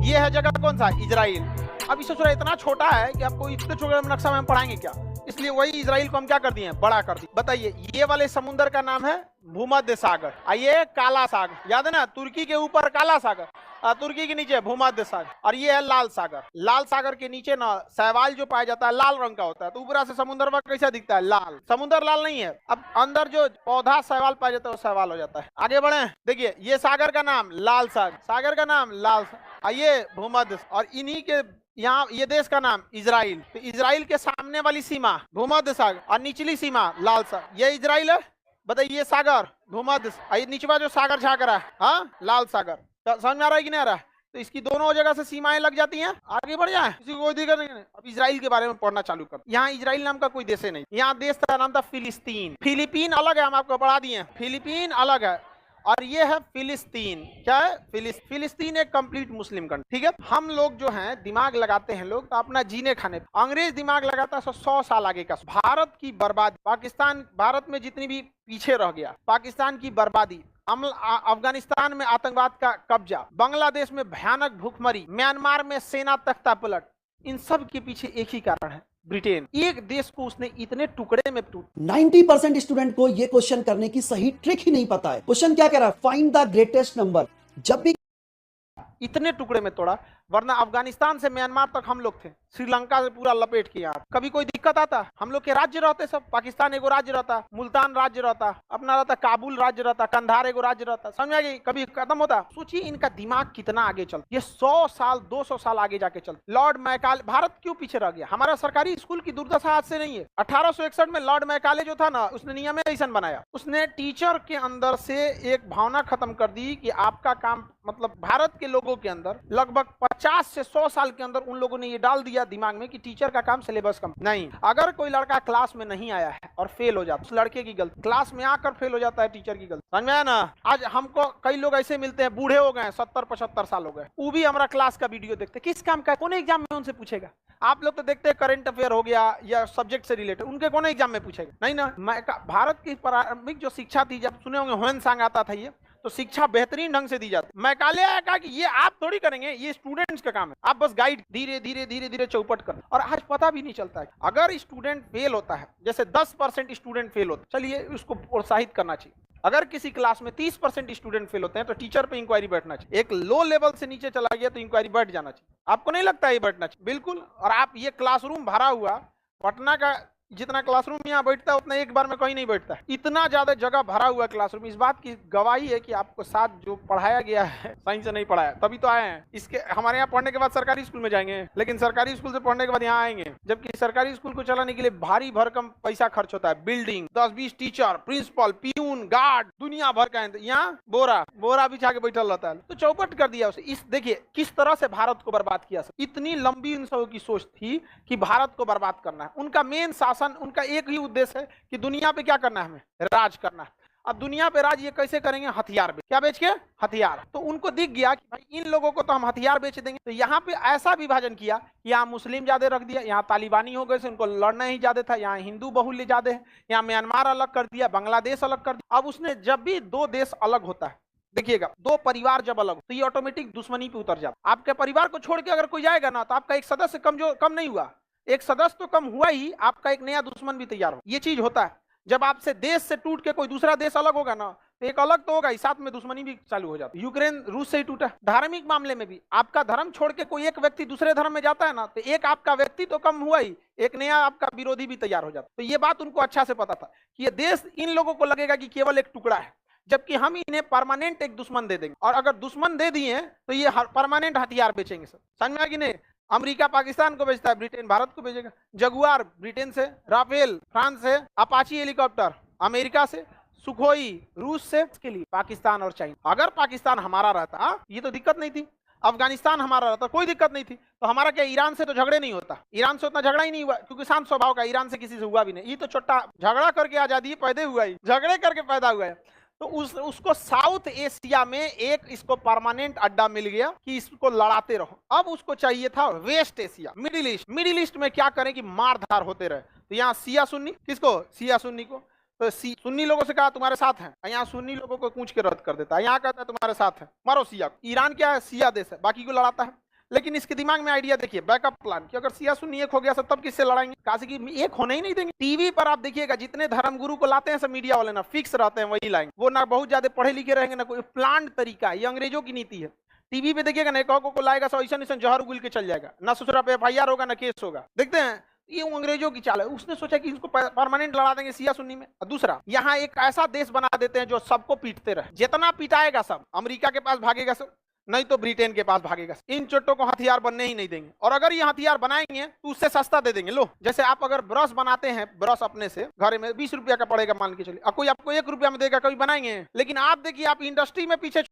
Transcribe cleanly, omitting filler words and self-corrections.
ये है जगह कौन सा, इजराइल। अब इसे सोचा इतना छोटा है कि आपको इतने छोटे नक्शा में पढ़ाएंगे क्या, इसलिए वही इजराइल को हम क्या कर दिए, बड़ा कर दिए। बताइए ये वाले समुद्र का नाम है भूमध्य सागर, और ये काला सागर, याद है ना, तुर्की के ऊपर काला सागर, तुर्की के नीचे भूमध्य सागर, और ये है लाल सागर। लाल सागर के नीचे ना शैवाल जो पाया जाता है लाल रंग का होता है, तो ऊपर से समुद्र कैसा दिखता है, लाल। समुद्र लाल नहीं है, अब अंदर जो पौधा शैवाल पाया जाता है वो शैवाल हो जाता है। आगे बढ़े, देखिए ये सागर का नाम लाल सागर, सागर का नाम लाल, ये भूमध्य, और इन्हीं के यहाँ ये देश का नाम इजराइल। तो इजराइल के सामने वाली सीमा भूमध्य सागर और निचली सीमा लाल सागर, ये इजराइल है। बताइए ये सागर भूमध्य, नीचवा जो सागर झाँक रहा है, हाँ लाल सागर। समझ में आ रहा है कि नहीं आ रहा है? तो इसकी दोनों जगह से सीमाएं लग जाती हैं। आगे बढ़ जाए, किसी को कोई दिक्कत नहीं है। अब इजराइल के बारे में पढ़ना चालू कर। यहाँ इजराइल नाम का कोई देश नहीं, यहाँ देश का नाम था फिलिस्तीन। फिलीपीन अलग है, हम आपको पढ़ा दिए, फिलीपीन अलग है, और ये है फिलिस्तीन। क्या है, फिलिस्तीन एक कंप्लीट मुस्लिम कंट्री, ठीक है। हम लोग जो हैं दिमाग लगाते हैं लोग तो अपना जीने खाने, अंग्रेज दिमाग लगाता है 100 साल आगे का। भारत की बर्बादी, पाकिस्तान भारत में जितनी भी पीछे रह गया, पाकिस्तान की बर्बादी, अफगानिस्तान में आतंकवाद का कब्जा, बांग्लादेश में भयानक भूखमरी, म्यांमार में सेना तख्ता पलट, इन सब के पीछे एक ही कारण है, ब्रिटेन। एक देश को उसने इतने टुकड़े में 90% स्टूडेंट को ये क्वेश्चन करने की सही ट्रिक ही नहीं पता है। क्वेश्चन क्या कह रहा है, फाइंड द ग्रेटेस्ट नंबर। जब भी इतने टुकड़े में तोड़ा, वरना अफगानिस्तान से म्यांमार तक हम लोग थे, श्रीलंका से पूरा लपेट किया। कभी कोई दिक्कत आता, हम लोग के राज्य रहते सब, पाकिस्तान एगो राज्य रहता, मुल्तान राज्य रहता, अपना रहता काबुल राज्य रहता, कंधार एगो राज्य रहता, समझ में, कभी खत्म होता। सोचिए इनका दिमाग कितना आगे चल, ये 100 साल 200 साल आगे जाके चल। लॉर्ड मैकाले, भारत क्यों पीछे रह गया, हमारा सरकारी स्कूल की दुर्दशा आज से नहीं है। 1861 में लॉर्ड मैकाले जो था ना, उसने नियम ऐसा बनाया, उसने टीचर के अंदर से एक भावना खत्म कर दी कि आपका काम, मतलब भारत के लोगों के अंदर लगभग 50 से 100 साल के अंदर उन लोगों ने ये डाल दिया दिमाग में कि टीचर का काम सिलेबस कम नहीं। अगर कोई लड़का क्लास में नहीं आया है और फेल हो जाता, उस लड़के की गलती, क्लास में आकर फेल हो जाता है टीचर की गलती, समझ में आया ना। आज हमको कई लोग ऐसे मिलते हैं, बूढ़े हो गए, 70-75 साल हो गए, वो भी हमारा क्लास का वीडियो देखते, किस काम का, कौन एग्जाम में उनसे पूछेगा। आप लोग तो देखते हैं करंट अफेयर हो गया या सब्जेक्ट से रिलेटेड, उनके कौन एग्जाम में पूछेगा, नहीं ना। भारत की प्रारंभिक जो शिक्षा थी, जब सुने होंगे ह्वेन-सांग आता था, ये तो शिक्षा बेहतरीन ढंग से दी जाती। मैकाले आया कहा कि ये आप थोड़ी करेंगे, ये स्टूडेंट्स का काम है, आप बस गाइड धीरे धीरे धीरे धीरे चौपट कर। और आज पता भी नहीं चलता है, अगर स्टूडेंट फेल होता है, जैसे 10% स्टूडेंट फेल होता है, चलिए उसको प्रोत्साहित करना चाहिए। अगर किसी क्लास में 30% स्टूडेंट फेल होते हैं तो टीचर पे इंक्वायरी बैठना चाहिए। एक लो लेवल से नीचे चला गया तो इंक्वायरी बैठ जाना चाहिए। आपको नहीं लगता ये बैठना चाहिए? बिल्कुल। और आप ये क्लासरूम भरा हुआ, पटना का जितना क्लासरूम यहाँ बैठता है उतना एक बार में कहीं नहीं बैठता है, इतना ज्यादा जगह भरा हुआ क्लासरूम। इस बात की गवाही है कि आपको साथ जो पढ़ाया गया है सही से नहीं पढ़ाया, तभी तो आए हैं। इसके हमारे यहाँ पढ़ने के बाद सरकारी स्कूल में जाएंगे, लेकिन सरकारी स्कूल से पढ़ने के बाद यहाँ आएंगे, जबकि सरकारी स्कूल को चलाने के लिए भारी भरकम पैसा खर्च होता है, building, 10-20 teacher, principal, peon, guard, दुनिया भर का। यहाँ बोरा बिछा के बैठल रहता है, तो चौपट कर दिया उसे। इस देखिए किस तरह से भारत को बर्बाद किया। इतनी लंबी इन सबों की सोच थी कि भारत को बर्बाद करना है। उनका मेन शासन, उनका एक ही उद्देश्य है कि दुनिया पे क्या करना है, हमें राज करना है। अब दुनिया पे राज ये कैसे करेंगे, हथियार बेच, क्या बेच के, हथियार। तो उनको दिख गया कि भाई इन लोगों को तो हम हथियार बेच देंगे, तो यहाँ पे ऐसा विभाजन किया, यहाँ मुस्लिम ज्यादा रख दिया, यहाँ तालिबानी हो गए, उनको लड़ना ही ज्यादा था, यहाँ हिंदू बहुल्य ज्यादा है, यहाँ म्यांमार अलग कर दिया, बांग्लादेश अलग कर दिया। अब उसने जब भी दो देश अलग होता है, देखिएगा, दो परिवार जब अलग तो ये ऑटोमेटिक दुश्मनी पे उतर जाता। आपके परिवार को छोड़ के अगर कोई जाएगा ना, तो आपका एक सदस्य कम नहीं हुआ, एक सदस्य तो कम हुआ ही, आपका एक नया दुश्मन भी तैयार हो। ये चीज होता है जब आपसे देश से टूट के कोई दूसरा देश अलग होगा ना, तो एक अलग तो होगा ही, साथ में दुश्मनी भी चालू हो जाती है। यूक्रेन रूस से ही टूटा। धार्मिक मामले में भी आपका धर्म छोड़ के कोई एक व्यक्ति दूसरे धर्म में जाता है ना, तो एक आपका व्यक्ति तो कम हुआ ही, एक नया आपका विरोधी भी तैयार हो जाता। तो ये बात उनको अच्छा से पता था कि ये देश इन लोगों को लगेगा कि केवल एक टुकड़ा है, जबकि हम इन्हें परमानेंट एक दुश्मन दे देंगे। और अगर दुश्मन दे दिए तो ये परमानेंट हथियार बेचेंगे। सब समझ में आया कि नहीं? अमेरिका पाकिस्तान को बेचता है, ब्रिटेन भारत को बेचेगा। जगुआर ब्रिटेन से, राफेल फ्रांस से, अपाची हेलीकॉप्टर अमेरिका से, सुखोई रूस से, इसके लिए पाकिस्तान और चाइना। अगर पाकिस्तान हमारा रहता ये तो दिक्कत नहीं थी, अफगानिस्तान हमारा रहता कोई दिक्कत नहीं थी। तो हमारा क्या ईरान से तो झगड़े नहीं होता, ईरान से उतना झगड़ा ही नहीं हुआ, क्योंकि शांत स्वभाव का, ईरान से किसी से हुआ भी नहीं। ये तो छोटा झगड़ा करके आजादी पैदा हुआ ही, झगड़े करके पैदा हुआ है। तो उसको साउथ एशिया में एक इसको परमानेंट अड्डा मिल गया कि इसको लड़ाते रहो। अब उसको चाहिए था वेस्ट एशिया, मिडिल ईस्ट में क्या करें कि मारधार होते रहे। तो यहाँ सिया सुन्नी, किसको, सिया सुन्नी को, तो सुन्नी लोगों से कहा तुम्हारे साथ हैं, यहाँ सुन्नी लोगों को कूच के रद्द कर देता है, यहाँ कहता है तुम्हारे साथ है, मारो सिया। ईरान क्या है, सिया देश है, बाकी को लड़ाता है। लेकिन इसके दिमाग में आइडिया देखिए, बैकअप प्लान कि अगर शिया सुन्नी एक हो गया सब, तब किससे लड़ाएंगे? काशी की एक होने ही नहीं देंगे। टीवी पर आप देखिएगा जितने धर्मगुरु को लाते हैं सब मीडिया वाले ना फिक्स रहते हैं, वही लाएंगे। वो ना बहुत ज्यादा पढ़े लिखे रहेंगे ना कोई प्लान तरीका, ये अंग्रेजों की नीति है। टीवी पे देखिएगा ना एक को लाएगा सो ऐसा जहर उगल के चल जाएगा, ना ससुरा पे FIR होगा ना केस होगा। देखते हैं ये अंग्रेजों की चाल है। उसने सोचा कि इसको परमानेंट लड़ा देंगे शिया सुन्नी में। और दूसरा, यहाँ एक ऐसा देश बना देते हैं जो सबको पीटते रहे, जितना पिटाएगा सब अमेरिका के पास भागेगा सब, नहीं तो ब्रिटेन के पास भागेगा। इन चोटों को हथियार बनने ही नहीं देंगे, और अगर ये हथियार बनाएंगे तो उससे सस्ता दे देंगे। लो जैसे आप अगर ब्रश बनाते हैं, ब्रश अपने से घर में 20 रुपया का पड़ेगा मान के चलिए, कोई आपको 1 रुपया में देगा, कभी बनाएंगे? लेकिन आप देखिए आप इंडस्ट्री में पीछे